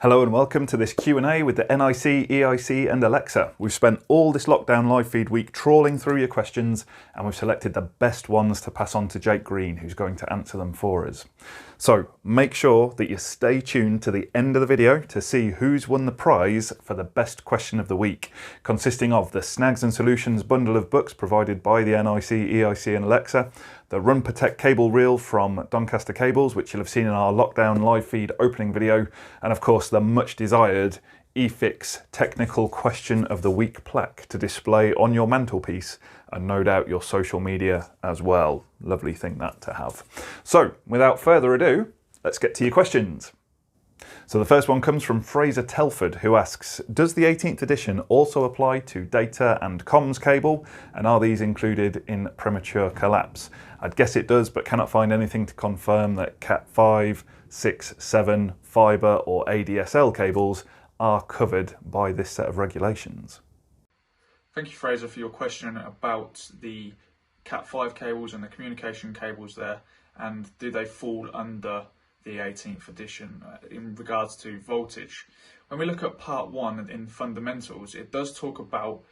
Hello and welcome to this Q&A with the NICEIC, EIC and Alexa. We've spent all this lockdown live feed week trawling through your questions and we've selected the best ones to pass on to Jake Green, who's going to answer them for us. So make sure that you stay tuned to the end of the video to see who's won the prize for the best question of the week, consisting of the Snags and Solutions bundle of books provided by the NICEIC, EIC and Alexa, the Run Protect cable reel from Doncaster Cables, which you'll have seen in our lockdown live feed opening video, and of course the much desired eFIXX Technical Question of the Week plaque to display on your mantelpiece and no doubt your social media as well. Lovely thing that to have. So without further ado, let's get to your questions. So the first one comes from Fraser Telford, who asks, does the 18th edition also apply to data and comms cable, and are these included in premature collapse? I'd guess it does, but cannot find anything to confirm that Cat 5, 6, 7, fibre or ADSL cables are covered by this set of regulations. Thank you, Fraser, for your question about the Cat 5 cables and the communication cables there, and do they fall under the 18th edition in regards to voltage. When we look at part 1 in fundamentals, it does talk about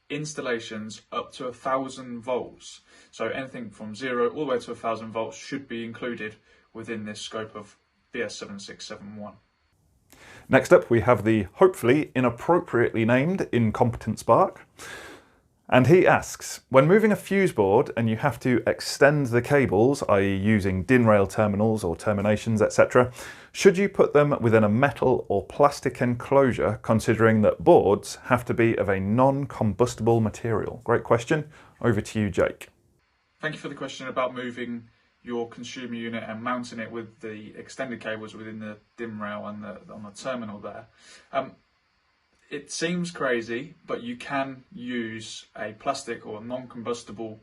installations up to 1,000 volts. So anything from 0 all the way to 1,000 volts should be included within this scope of BS7671. Next up, we have the hopefully inappropriately named Incompetent Spark. And he asks, when moving a fuse board and you have to extend the cables, i.e. using DIN rail terminals or terminations, etc., should you put them within a metal or plastic enclosure, considering that boards have to be of a non-combustible material? Great question. Over to you, Jake. Thank you for the question about moving your consumer unit and mounting it with the extended cables within the DIN rail and on the terminal there. It seems crazy, but you can use a plastic or non-combustible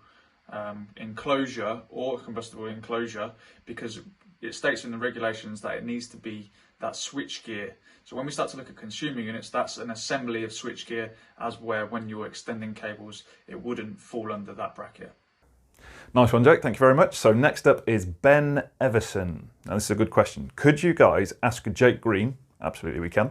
enclosure or combustible enclosure, because it states in the regulations that it needs to be that switch gear. So when we start to look at consumer units, that's an assembly of switch gear, as where when you're extending cables, it wouldn't fall under that bracket. Nice one, Jake. Thank you very much. So next up is Ben Everson. Now this is a good question. Could you guys ask Jake Green, absolutely we can,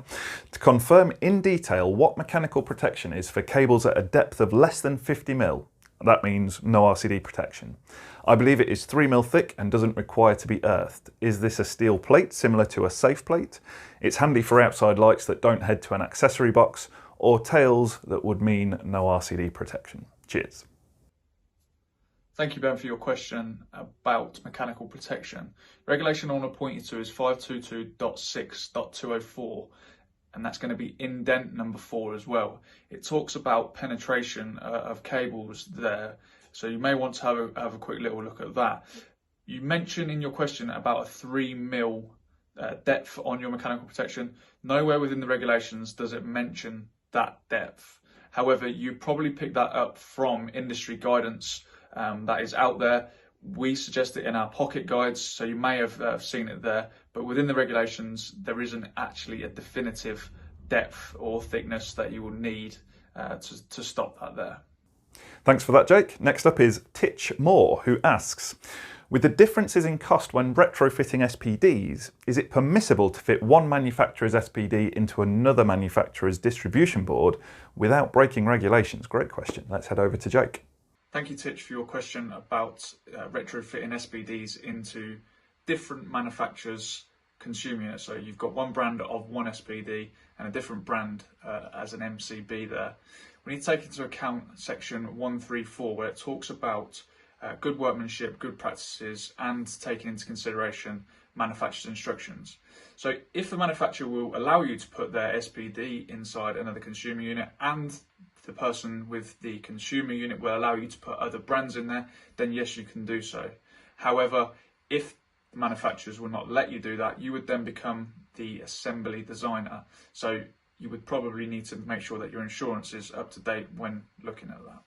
to confirm in detail what mechanical protection is for cables at a depth of less than 50 mil? That means no RCD protection. I believe it is 3 mil thick and doesn't require to be earthed. Is this a steel plate similar to a safe plate? It's handy for outside lights that don't head to an accessory box, or tails that would mean no RCD protection. Cheers. Thank you, Ben, for your question about mechanical protection. Regulation I want to point you to is 522.6.204, and that's going to be indent number 4 as well. It talks about penetration of cables there, so you may want to have a quick little look at that. You mentioned in your question about a 3 mil depth on your mechanical protection. Nowhere within the regulations does it mention that depth. However, you probably pick that up from industry guidance that is out there. We suggest it in our pocket guides, so you may have seen it there, but within the regulations there isn't actually a definitive depth or thickness that you will need to stop that there. Thanks for that, Jake. Next up is Titch Moore, who asks, with the differences in cost when retrofitting SPDs, is it permissible to fit one manufacturer's SPD into another manufacturer's distribution board without breaking regulations? Great question. Let's head over to Jake. Thank you, Titch, for your question about retrofitting SPDs into different manufacturers' consumer units. So you've got one brand of one SPD and a different brand as an MCB there. We need to take into account section 134, where it talks about good workmanship, good practices, and taking into consideration manufacturer's instructions. So if the manufacturer will allow you to put their SPD inside another consumer unit, and the person with the consumer unit will allow you to put other brands in there, then yes, you can do so. However, if the manufacturers will not let you do that, you would then become the assembly designer. So you would probably need to make sure that your insurance is up to date when looking at that.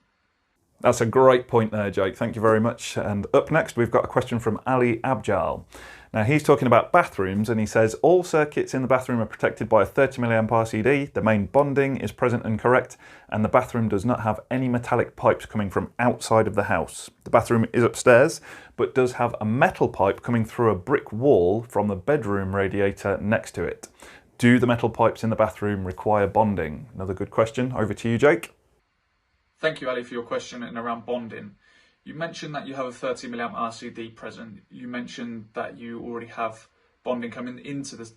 That's a great point there, Jake. Thank you very much. And up next, we've got a question from Ali Abjal. Now he's talking about bathrooms, and he says all circuits in the bathroom are protected by a 30 mA RCD, the main bonding is present and correct, and the bathroom does not have any metallic pipes coming from outside of the house. The bathroom is upstairs, but does have a metal pipe coming through a brick wall from the bedroom radiator next to it. Do the metal pipes in the bathroom require bonding? Another good question. Over to you, Jake. Thank you, Ali, for your question and around bonding. You mentioned that you have a 30 milliamp RCD present. You mentioned that you already have bonding coming into the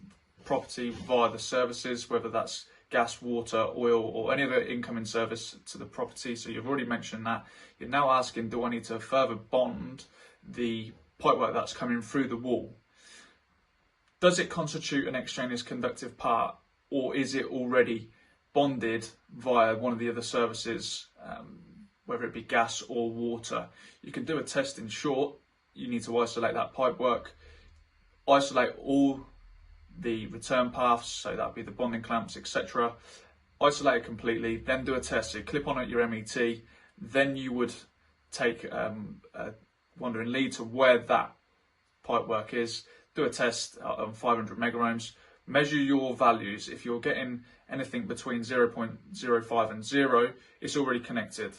property via the services, whether that's gas, water, oil, or any other incoming service to the property. So you've already mentioned that. You're now asking, do I need to further bond the pipework that's coming through the wall? Does it constitute an extraneous conductive part, or is it already bonded via one of the other services, whether it be gas or water? You can do a test. In short, you need to isolate that pipework, isolate all the return paths, so that'd be the bonding clamps, etc. Isolate it completely, then do a test. So you clip on at your MET, then you would take a wandering lead to where that pipework is, do a test on 500 megaohms, measure your values. If you're getting anything between 0.05 and 0, it's already connected.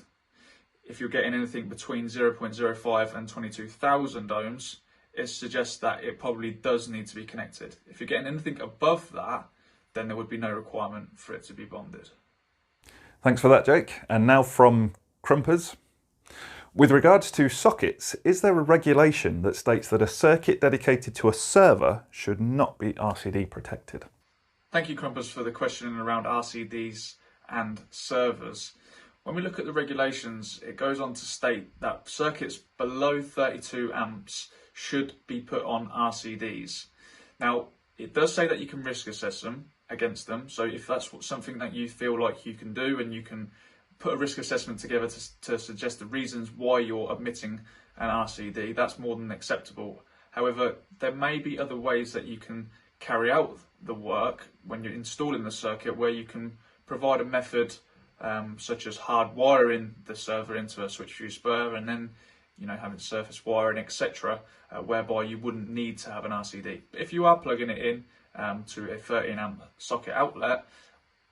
If you're getting anything between 0.05 and 22,000 ohms, it suggests that it probably does need to be connected. If you're getting anything above that, then there would be no requirement for it to be bonded. Thanks for that, Jake. And now from Crumpers. With regards to sockets, is there a regulation that states that a circuit dedicated to a server should not be RCD protected? Thank you, Crumpers, for the question around RCDs and servers. When we look at the regulations, it goes on to state that circuits below 32 amps should be put on RCDs. Now, it does say that you can risk assess them against them. So if that's something that you feel like you can do, and you can put a risk assessment together to suggest the reasons why you're omitting an RCD, that's more than acceptable. However, there may be other ways that you can carry out the work when you're installing the circuit, where you can provide a method such as hard wiring the server into a switch fuse spur, and then having surface wiring, etc., whereby you wouldn't need to have an RCD. But if you are plugging it in to a 13 amp socket outlet,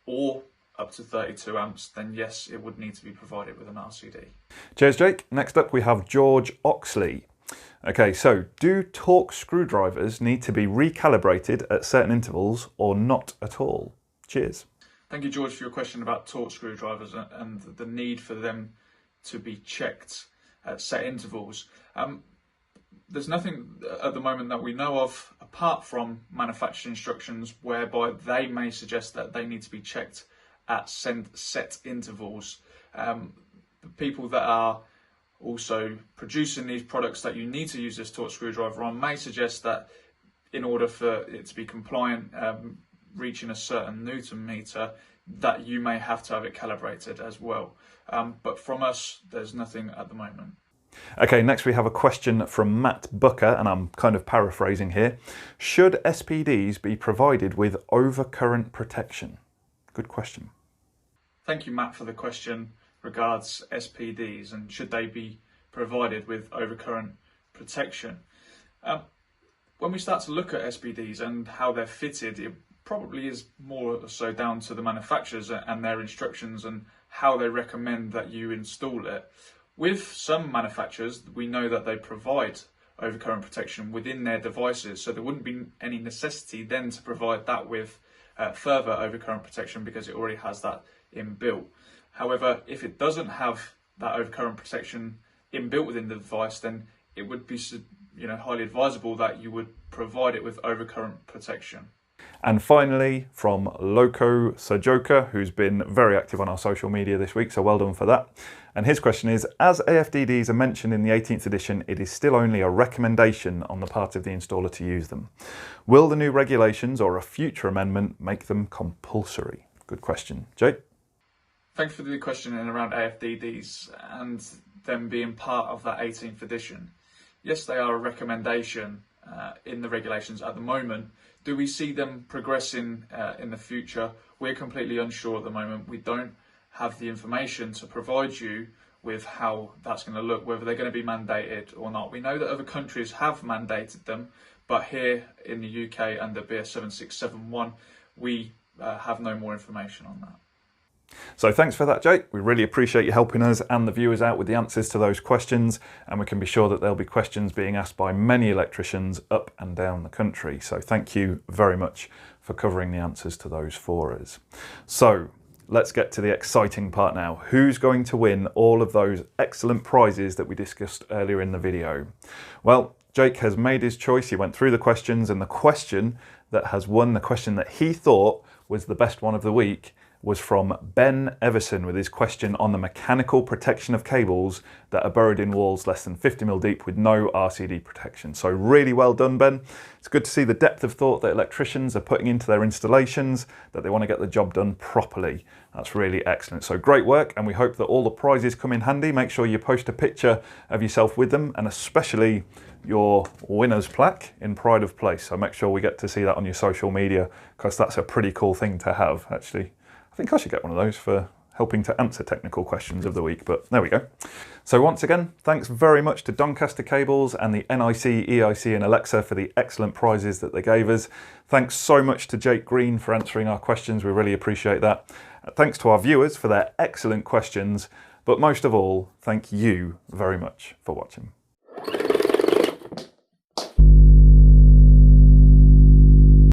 or up to 32 amps, then yes, it would need to be provided with an RCD. Cheers, Jake. Next up, we have George Oxley. Okay, so do torque screwdrivers need to be recalibrated at certain intervals or not at all? Cheers. Thank you, George, for your question about torque screwdrivers and the need for them to be checked at set intervals. There's nothing at the moment that we know of, apart from manufacturer instructions, whereby they may suggest that they need to be checked at set intervals. The people that are also producing these products that you need to use this torque screwdriver on may suggest that in order for it to be compliant, reaching a certain Newton meter, that you may have to have it calibrated as well. But from us, there's nothing at the moment. Okay, next we have a question from Matt Booker, and I'm kind of paraphrasing here. Should SPDs be provided with overcurrent protection? Good question. Thank you, Matt, for the question regards SPDs and should they be provided with overcurrent protection. When we start to look at SPDs and how they're fitted, it probably is more so down to the manufacturers and their instructions and how they recommend that you install it. With some manufacturers, we know that they provide overcurrent protection within their devices, so there wouldn't be any necessity then to provide that with further overcurrent protection because it already has that inbuilt. However, if it doesn't have that overcurrent protection inbuilt within the device, then it would be highly advisable that you would provide it with overcurrent protection. And finally, from Loco Sajoka, who's been very active on our social media this week, so well done for that. And his question is, as AFDs are mentioned in the 18th edition, it is still only a recommendation on the part of the installer to use them. Will the new regulations or a future amendment make them compulsory? Good question. Jake? Thanks for the question in around AFDs and them being part of that 18th edition. Yes, they are a recommendation in the regulations at the moment. Do we see them progressing in the future? We're completely unsure at the moment. We don't have the information to provide you with how that's going to look, whether they're going to be mandated or not. We know that other countries have mandated them, but here in the UK under BS7671, we have no more information on that. So thanks for that, Jake. We really appreciate you helping us and the viewers out with the answers to those questions, and we can be sure that there'll be questions being asked by many electricians up and down the country. So thank you very much for covering the answers to those for us. So let's get to the exciting part now. Who's going to win all of those excellent prizes that we discussed earlier in the video? Well, Jake has made his choice. He went through the questions, and the question that has won, the question that he thought was the best one of the week, was from Ben Everson with his question on the mechanical protection of cables that are buried in walls less than 50mm deep with no RCD protection. So really well done, Ben. It's good to see the depth of thought that electricians are putting into their installations, that they want to get the job done properly. That's really excellent. So great work, and we hope that all the prizes come in handy. Make sure you post a picture of yourself with them, and especially your winner's plaque in pride of place. So make sure we get to see that on your social media, because that's a pretty cool thing to have, actually. I think I should get one of those for helping to answer technical questions of the week, but there we go. So once again, thanks very much to Doncaster Cables and the NIC, EIC and Alexa for the excellent prizes that they gave us. Thanks so much to Jake Green for answering our questions. We really appreciate that. Thanks to our viewers for their excellent questions, but most of all, thank you very much for watching.